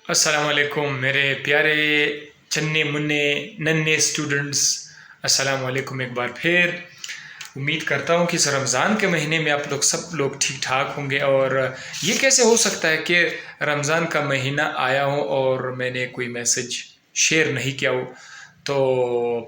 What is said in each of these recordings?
السلام علیکم میرے پیارے چنے منے ننے اسٹوڈنٹس، السلام علیکم ایک بار پھر۔ امید کرتا ہوں کہ اس رمضان کے مہینے میں آپ لوگ سب لوگ ٹھیک ٹھاک ہوں گے۔ اور یہ کیسے ہو سکتا ہے کہ رمضان کا مہینہ آیا ہو اور میں نے کوئی میسج شیئر نہیں کیا ہو؟ تو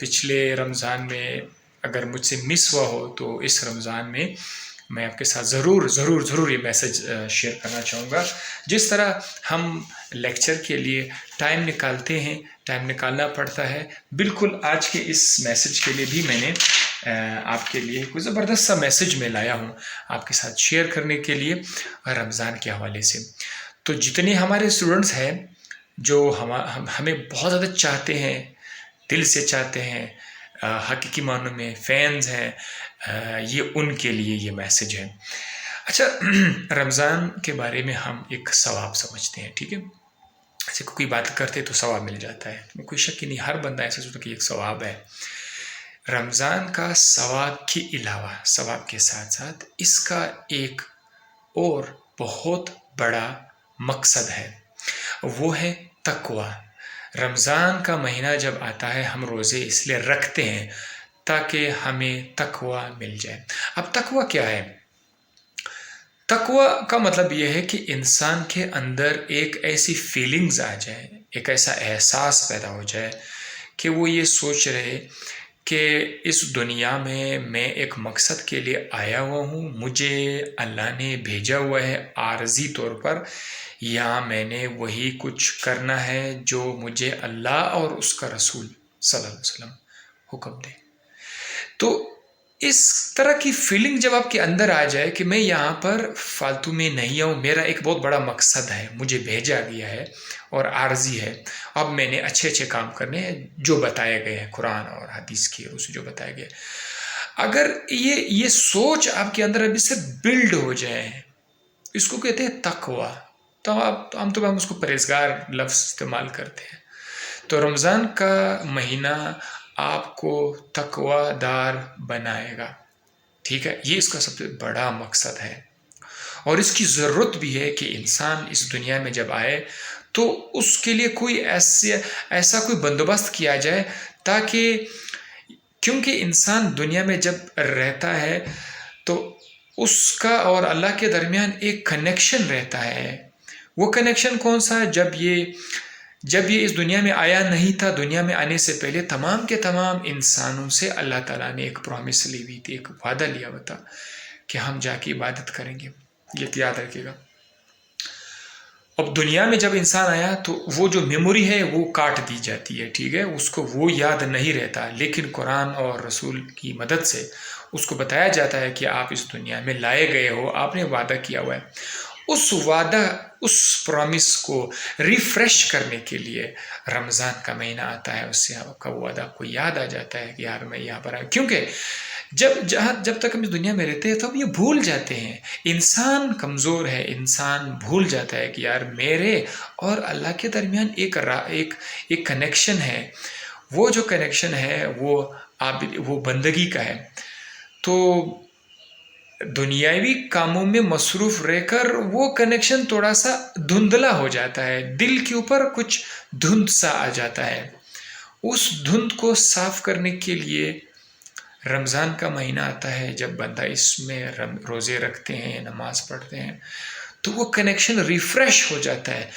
پچھلے رمضان میں اگر مجھ سے مس ہوا ہو تو اس رمضان میں آپ کے ساتھ ضرور ضرور ضرور یہ میسج شیئر کرنا چاہوں گا۔ جس طرح ہم لیکچر کے لیے ٹائم نکالتے ہیں، ٹائم نکالنا پڑتا ہے، بالکل آج کے اس میسج کے لیے بھی میں نے آپ کے لیے کوئی زبردست سا میسج میں لایا ہوں آپ کے ساتھ شیئر کرنے کے لیے رمضان کے حوالے سے۔ تو جتنے ہمارے اسٹوڈنٹس ہیں جو ہمیں بہت زیادہ چاہتے ہیں، دل سے چاہتے ہیں، حقیقی معنوں میں فینز ہیں، یہ ان کے لیے یہ میسج ہے۔ اچھا، رمضان کے بارے میں ہم ایک ثواب سمجھتے ہیں، ٹھیک ہے؟ ایسے کوئی بات کرتے تو ثواب مل جاتا ہے، کوئی شک ہی نہیں، ہر بندہ ایسا سوچتا کہ ایک ثواب ہے۔ رمضان کا ثواب کے علاوہ، ثواب کے ساتھ ساتھ اس کا ایک اور بہت بڑا مقصد ہے، وہ ہے تقوی۔ رمضان کا مہینہ جب آتا ہے ہم روزے اس لیے رکھتے ہیں تاکہ ہمیں تقوی مل جائے۔ اب تقوی کیا ہے؟ تقوی کا مطلب یہ ہے کہ انسان کے اندر ایک ایسی فیلنگز آ جائے، ایک ایسا احساس پیدا ہو جائے کہ وہ یہ سوچ رہے کہ اس دنیا میں ایک مقصد کے لیے آیا ہوا ہوں، مجھے اللہ نے بھیجا ہوا ہے عارضی طور پر، یا میں نے وہی کچھ کرنا ہے جو مجھے اللہ اور اس کا رسول صلی اللہ علیہ وسلم حکم دے۔ تو اس طرح کی فیلنگ جب آپ کے اندر آ جائے کہ میں یہاں پر فالتو میں نہیں آؤں، میرا ایک بہت بڑا مقصد ہے، مجھے بھیجا گیا ہے اور عارضی ہے، اب میں نے اچھے اچھے کام کرنے ہیں جو بتائے گئے ہیں قرآن اور حدیث کی روح سے جو بتائے گئے، اگر یہ سوچ آپ کے اندر ابھی سے بلڈ ہو جائے، اس کو کہتے ہیں تقوی۔ تو ہم اس کو پرہیزگار لفظ استعمال کرتے ہیں۔ تو رمضان کا مہینہ آپ کو تقوی دار بنائے گا، ٹھیک ہے؟ یہ اس کا سب سے بڑا مقصد ہے، اور اس کی ضرورت بھی ہے کہ انسان اس دنیا میں جب آئے تو اس کے لیے کوئی ایسا کوئی بندوبست کیا جائے، تاکہ کیونکہ انسان دنیا میں جب رہتا ہے تو اس کا اور اللہ کے درمیان ایک کنیکشن رہتا ہے۔ وہ کنیکشن کون سا ہے؟ جب یہ اس دنیا میں آیا نہیں تھا، دنیا میں آنے سے پہلے تمام کے تمام انسانوں سے اللہ تعالیٰ نے ایک پرومس لی ہوئی تھی، ایک وعدہ لیا ہوا تھا کہ ہم جا کے عبادت کریں گے، یہ یاد رکھے گا۔ اب دنیا میں جب انسان آیا تو وہ جو میموری ہے وہ کاٹ دی جاتی ہے، ٹھیک ہے؟ اس کو وہ یاد نہیں رہتا، لیکن قرآن اور رسول کی مدد سے اس کو بتایا جاتا ہے کہ آپ اس دنیا میں لائے گئے ہو، آپ نے وعدہ کیا ہوا ہے۔ اس وعدہ، اس پرومس کو ریفریش کرنے کے لیے رمضان کا مہینہ آتا ہے، اس سے آپ کا وعدہ آپ کو یاد آ جاتا ہے کہ یار میں یہاں پر آیا، کیونکہ جب تک ہم اس دنیا میں رہتے ہیں تو ہم یہ بھول جاتے ہیں، انسان کمزور ہے، انسان بھول جاتا ہے کہ یار میرے اور اللہ کے درمیان ایک کنیکشن ہے، وہ جو کنیکشن ہے وہ بندگی کا ہے۔ تو دنیاوی کاموں میں مصروف رہ کر وہ کنیکشن تھوڑا سا دھندلا ہو جاتا ہے، دل کے اوپر کچھ دھند سا آ جاتا ہے۔ اس دھند کو صاف کرنے کے لیے رمضان کا مہینہ آتا ہے، جب بندہ اس میں روزے رکھتے ہیں، نماز پڑھتے ہیں، تو وہ کنیکشن ریفریش ہو جاتا ہے،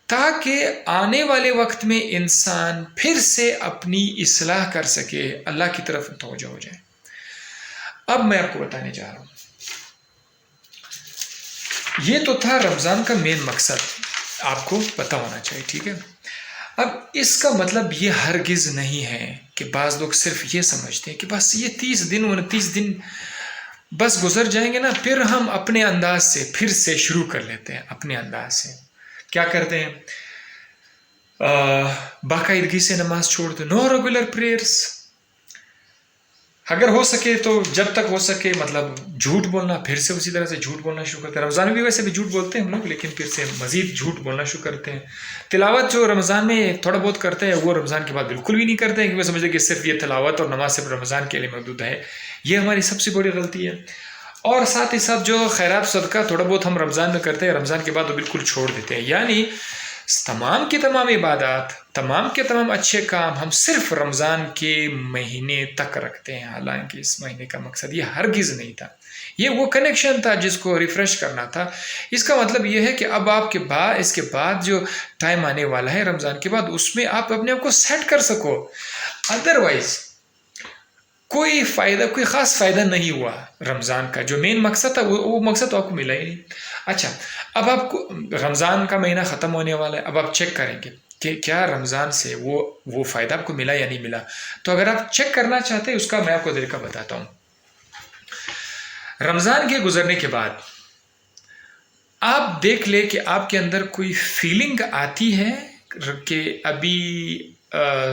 تاکہ آنے والے وقت میں انسان پھر سے اپنی اصلاح کر سکے، اللہ کی طرف متوجہ ہو جائے۔ اب میں آپ کو بتانے جا رہا ہوں، یہ تو تھا رمضان کا مین مقصد، آپ کو پتہ ہونا چاہیے، ٹھیک ہے؟ اب اس کا مطلب یہ ہرگز نہیں ہے کہ بعض لوگ صرف یہ سمجھتے ہیں کہ بس یہ 30 دن 29 دن بس گزر جائیں گے نا، پھر ہم اپنے انداز سے پھر سے شروع کر لیتے ہیں۔ اپنے انداز سے کیا کرتے ہیں؟ باقاعدگی سے نماز چھوڑ دو، نو ریگولر پریئرس، اگر ہو سکے تو جب تک ہو سکے، مطلب جھوٹ بولنا، پھر سے اسی طرح سے جھوٹ بولنا شروع کرتے ہیں۔ رمضان میں بھی ویسے بھی جھوٹ بولتے ہیں ہم لوگ، لیکن پھر سے مزید جھوٹ بولنا شروع کرتے ہیں۔ تلاوت جو رمضان میں تھوڑا بہت کرتے ہیں وہ رمضان کے بعد بالکل بھی نہیں کرتے ہیں، کیونکہ سمجھتے ہیں کہ صرف یہ تلاوت اور نماز صرف رمضان کے لیے محدود ہے۔ یہ ہماری سب سے بڑی غلطی ہے۔ اور ساتھ ہی ساتھ جو خیرات صدقہ تھوڑا بہت ہم رمضان میں کرتے ہیں، رمضان کے بعد وہ بالکل چھوڑ دیتے ہیں۔ یعنی تمام کی تمام عبادات، تمام کے تمام اچھے کام ہم صرف رمضان کے مہینے تک رکھتے ہیں، حالانکہ اس مہینے کا مقصد یہ ہرگز نہیں تھا، یہ وہ کنیکشن تھا جس کو ریفریش کرنا تھا۔ اس کا مطلب یہ ہے کہ اب آپ کے بعد، اس کے بعد جو ٹائم آنے والا ہے رمضان کے بعد، اس میں آپ اپنے آپ کو سیٹ کر سکو، ادروائز کوئی فائدہ، کوئی خاص فائدہ نہیں ہوا رمضان کا۔ جو مین مقصد تھا وہ مقصد تو آپ کو ملا ہی نہیں۔ اچھا، اب آپ کو رمضان کا مہینہ ختم ہونے والا ہے، اب آپ چیک کریں گے کہ کیا رمضان سے وہ فائدہ آپ کو ملا یا نہیں ملا۔ تو اگر آپ چیک کرنا چاہتے ہیں، اس کا میں آپ کو طریقہ بتاتا ہوں۔ رمضان کے گزرنے کے بعد آپ دیکھ لیں کہ آپ کے اندر کوئی فیلنگ آتی ہے کہ ابھی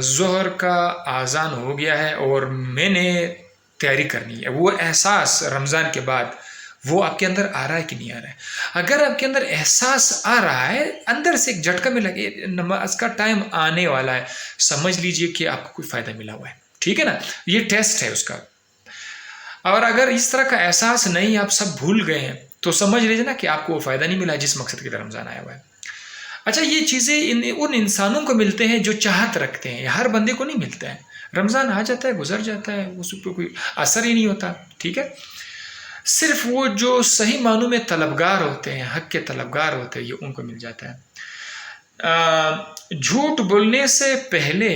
ظہر کا اذان ہو گیا ہے اور میں نے تیاری کرنی ہے، وہ احساس رمضان کے بعد وہ آپ کے اندر آ رہا ہے کہ نہیں آ رہا ہے؟ اگر آپ کے اندر احساس آ رہا ہے، اندر سے ایک جھٹکا ملا کہ نماز کا ٹائم آنے والا ہے، سمجھ لیجئے کہ آپ کو کوئی فائدہ ملا ہوا ہے، ٹھیک ہے نا، یہ ٹیسٹ ہے اس کا۔ اور اگر اس طرح کا احساس نہیں، آپ سب بھول گئے ہیں، تو سمجھ لیجیے نا کہ آپ کو وہ فائدہ نہیں ملا جس مقصد کے لیے رمضان آیا ہوا ہے۔ اچھا، یہ چیزیں ان انسانوں کو ملتے ہیں جو چاہت رکھتے ہیں، ہر بندے کو نہیں ملتا ہے۔ رمضان آ جاتا ہے، گزر جاتا ہے، اس پہ کوئی اثر ہی نہیں ہوتا، ٹھیک ہے۔ صرف وہ جو صحیح معنوں میں طلبگار ہوتے ہیں، حق کے طلبگار ہوتے ہیں، یہ ان کو مل جاتا ہے۔ جھوٹ بولنے سے پہلے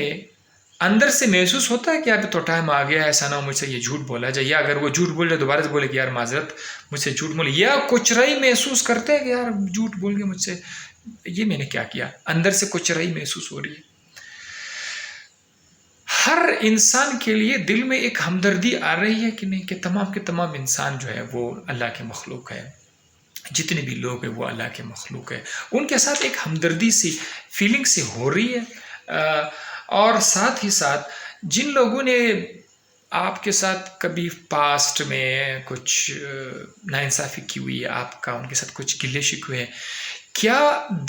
اندر سے محسوس ہوتا ہے کہ اب تو ٹائم آ گیا ہے، ایسا نہ ہو مجھ سے یہ جھوٹ بولا جائے، یا اگر وہ جھوٹ بول جائے دوبارہ سے بولے کہ یار معذرت، مجھ سے جھوٹ بولے، یا کچرائی محسوس کرتے ہیں کہ یار جھوٹ بول گئے مجھ سے، یہ میں نے کیا کیا، اندر سے کچرائی محسوس ہو رہی ہے۔ ہر انسان کے لیے دل میں ایک ہمدردی آ رہی ہے کہ نہیں، کہ تمام کے تمام انسان جو ہے وہ اللہ کے مخلوق ہے، جتنے بھی لوگ ہیں وہ اللہ کے مخلوق ہے، ان کے ساتھ ایک ہمدردی سی فیلنگ سی ہو رہی ہے۔ اور ساتھ ہی ساتھ جن لوگوں نے آپ کے ساتھ کبھی پاسٹ میں کچھ ناانصافی کی ہوئی ہے، آپ کا ان کے ساتھ کچھ گلے شکوے ہیں، کیا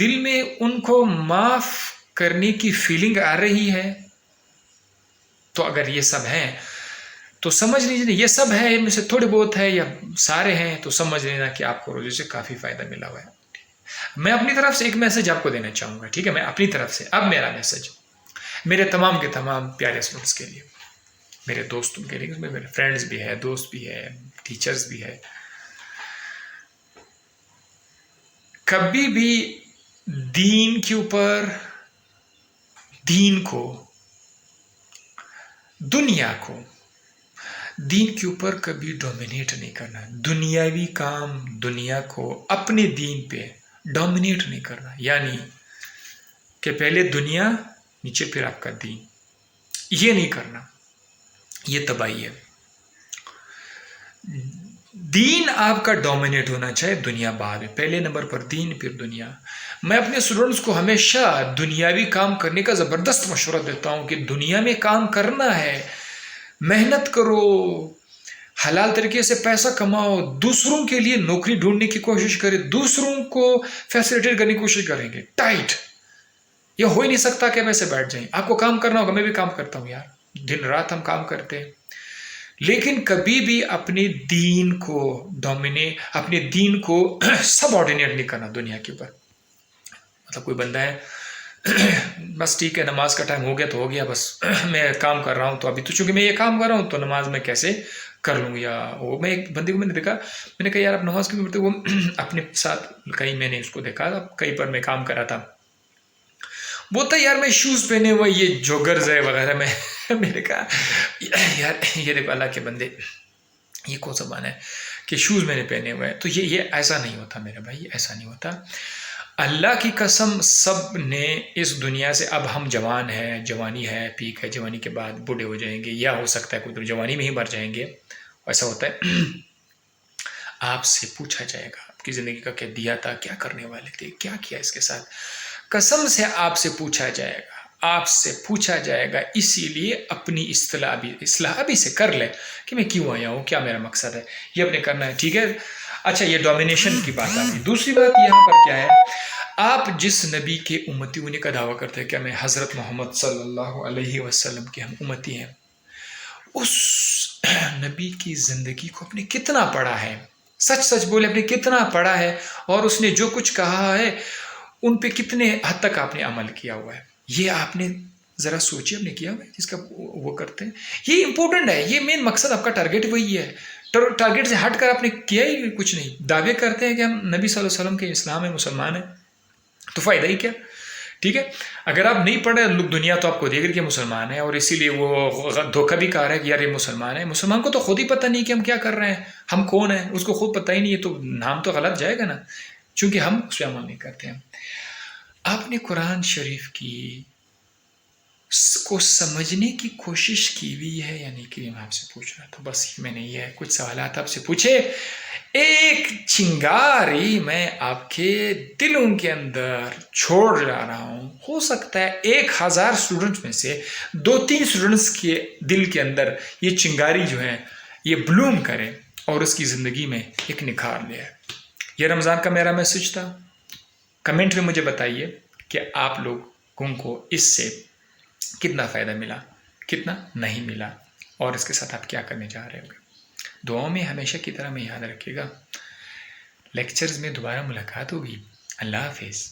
دل میں ان کو معاف کرنے کی فیلنگ آ رہی ہے؟ تو اگر یہ سب ہیں تو سمجھ لیجیے، یہ سب ہے، ان میں سے تھوڑے بہت ہے یا سارے ہیں، تو سمجھ لینا کہ آپ کو روزے سے کافی فائدہ ملا ہوا ہے۔ میں اپنی طرف سے ایک میسج آپ کو دینا چاہوں گا، ٹھیک ہے، میں اپنی طرف سے، اب میرا میسج میرے تمام کے تمام پیارے اسٹوڈنٹس کے لیے، میرے دوستوں کے لیے، میرے فرینڈز بھی ہے، دوست بھی ہے، ٹیچرز بھی ہے، کبھی بھی دین کے اوپر، دین کو، دنیا کو، دین کے اوپر کبھی ڈومینیٹ نہیں کرنا، دنیاوی کام دنیا کو اپنے دین پہ ڈومینیٹ نہیں کرنا، یعنی کہ پہلے دنیا نیچے پھر آپ کا دین، یہ نہیں کرنا، یہ تباہی ہے۔ دین آپ کا ڈومینیٹ ہونا چاہیے، دنیا بعد میں، پہلے نمبر پر دین پھر دنیا۔ میں اپنے اسٹوڈنٹس کو ہمیشہ دنیاوی کام کرنے کا زبردست مشورہ دیتا ہوں کہ دنیا میں کام کرنا ہے، محنت کرو، حلال طریقے سے پیسہ کماؤ، دوسروں کے لیے نوکری ڈھونڈنے کی کوشش کریں، دوسروں کو فیسلیٹیٹ کرنے کی کوشش کریں گے، ٹائٹ، یہ ہو ہی نہیں سکتا کہ ویسے بیٹھ جائیں، آپ کو کام کرنا ہوگا، میں بھی کام کرتا ہوں یار، دن رات ہم کام کرتے ہیں، لیکن کبھی بھی اپنے دین کو اپنے دین کو سب آرڈینیٹ نہیں کرنا دنیا کے اوپر۔ مطلب کوئی بندہ ہے بس ٹھیک ہے، نماز کا ٹائم ہو گیا تو ہو گیا، بس میں کام کر رہا ہوں، تو ابھی تو چونکہ میں یہ کام کر رہا ہوں تو نماز میں کیسے کر لوں گا، یا وہ میں ایک بندے کو میں نے دیکھا، میں نے کہا یار آپ نماز کیوں پڑھتے؟ وہ اپنے ساتھ کہیں میں نے اس کو دیکھا، کہیں پر میں کام کر رہا تھا، بولتا یار میں شوز پہنے ہوئے، یہ جوگرز ہے وغیرہ، میں نے کہا یار یہ دیکھو اللہ کے بندے، یہ کون سا معنی ہے کہ شوز میں نے پہنے ہوئے ہیں؟ تو یہ ایسا نہیں ہوتا میرے بھائی، ایسا نہیں ہوتا۔ اللہ کی قسم، سب نے اس دنیا سے، اب ہم جوان ہیں، جوانی ہے، پیک ہے، جوانی کے بعد بوڑھے ہو جائیں گے، یا ہو سکتا ہے کوئی تو جوانی میں ہی مر جائیں گے، ایسا ہوتا ہے۔ آپ سے پوچھا جائے گا آپ کی زندگی کا کیا دیا تھا، کیا کرنے والے تھے، کیا کیا اس کے ساتھ، قسم سے آپ سے پوچھا جائے گا، آپ سے پوچھا جائے گا۔ اسی لیے اپنی اصلاح ابھی سے کر لے کہ میں کیوں آیا ہوں، کیا میرا مقصد ہے، یہ اپنے کرنا ہے، ٹھیک ہے۔ اچھا، یہ ڈومینیشن کی بات آتی ہے۔ دوسری بات یہاں پر کیا ہے، آپ جس نبی کے امتی ہونے کا دعویٰ کرتے ہیں کہ میں حضرت محمد صلی اللہ علیہ وسلم کے ہم امتی ہیں، اس نبی کی زندگی کو اپنے کتنا پڑھا ہے، سچ سچ بولے، اپنے کتنا پڑھا ہے، اور اس نے جو کچھ کہا ہے ان پہ کتنے حد تک آپ نے عمل کیا ہوا ہے، یہ آپ نے ذرا سوچیے آپ نے کیا ہوا ہے جس کا وہ کرتے ہیں. یہ امپورٹنٹ ہے، یہ مین مقصد آپ کا ٹارگیٹ وہی ہے. ٹارگیٹ سے ہٹ کر آپ نے کیا ہی کچھ نہیں. دعوے کرتے ہیں کہ ہم نبی صلی اللہ علیہ وسلم کے اسلام ہے، مسلمان ہیں، تو فائدہ ہی کیا؟ ٹھیک ہے. اگر آپ نہیں پڑھ رہے، دنیا تو آپ کو دیکھ رہی کہ مسلمان ہے، اور اسی لیے وہ دھوکہ بھی کہا رہا ہے کہ یار یہ مسلمان ہے. مسلمان کو تو خود ہی پتہ نہیں کہ ہم کیا کر رہے ہیں، ہم کون ہیں، اس کو خود پتہ ہی نہیں ہے، تو نام تو غلط جائے گا نا، چونکہ ہم اس پہ عمل نہیں کرتے ہیں. آپ نے قرآن شریف کو سمجھنے کی کوشش کی ہوئی ہے یا نہیں کی؟ میں آپ سے پوچھ رہا تھا. بس میں نے یہ کچھ سوالات آپ سے پوچھے. ایک چنگاری میں آپ کے دلوں کے اندر چھوڑ جا رہا ہوں. ہو سکتا ہے 1000 اسٹوڈنٹس میں سے 2-3 اسٹوڈنٹس کے دل کے اندر یہ چنگاری جو ہے یہ بلوم کرے اور اس کی زندگی میں ایک نکھار لے آئے. یہ رمضان کا میرا میسج تھا. کمنٹ میں مجھے بتائیے کہ آپ لوگوں کو اس سے کتنا فائدہ ملا، کتنا نہیں ملا، اور اس کے ساتھ آپ کیا کرنے جا رہے ہوں گے. دعاؤں میں ہمیشہ کی طرح میں یاد رکھیے گا. لیکچرز میں دوبارہ ملاقات ہوگی. اللہ حافظ.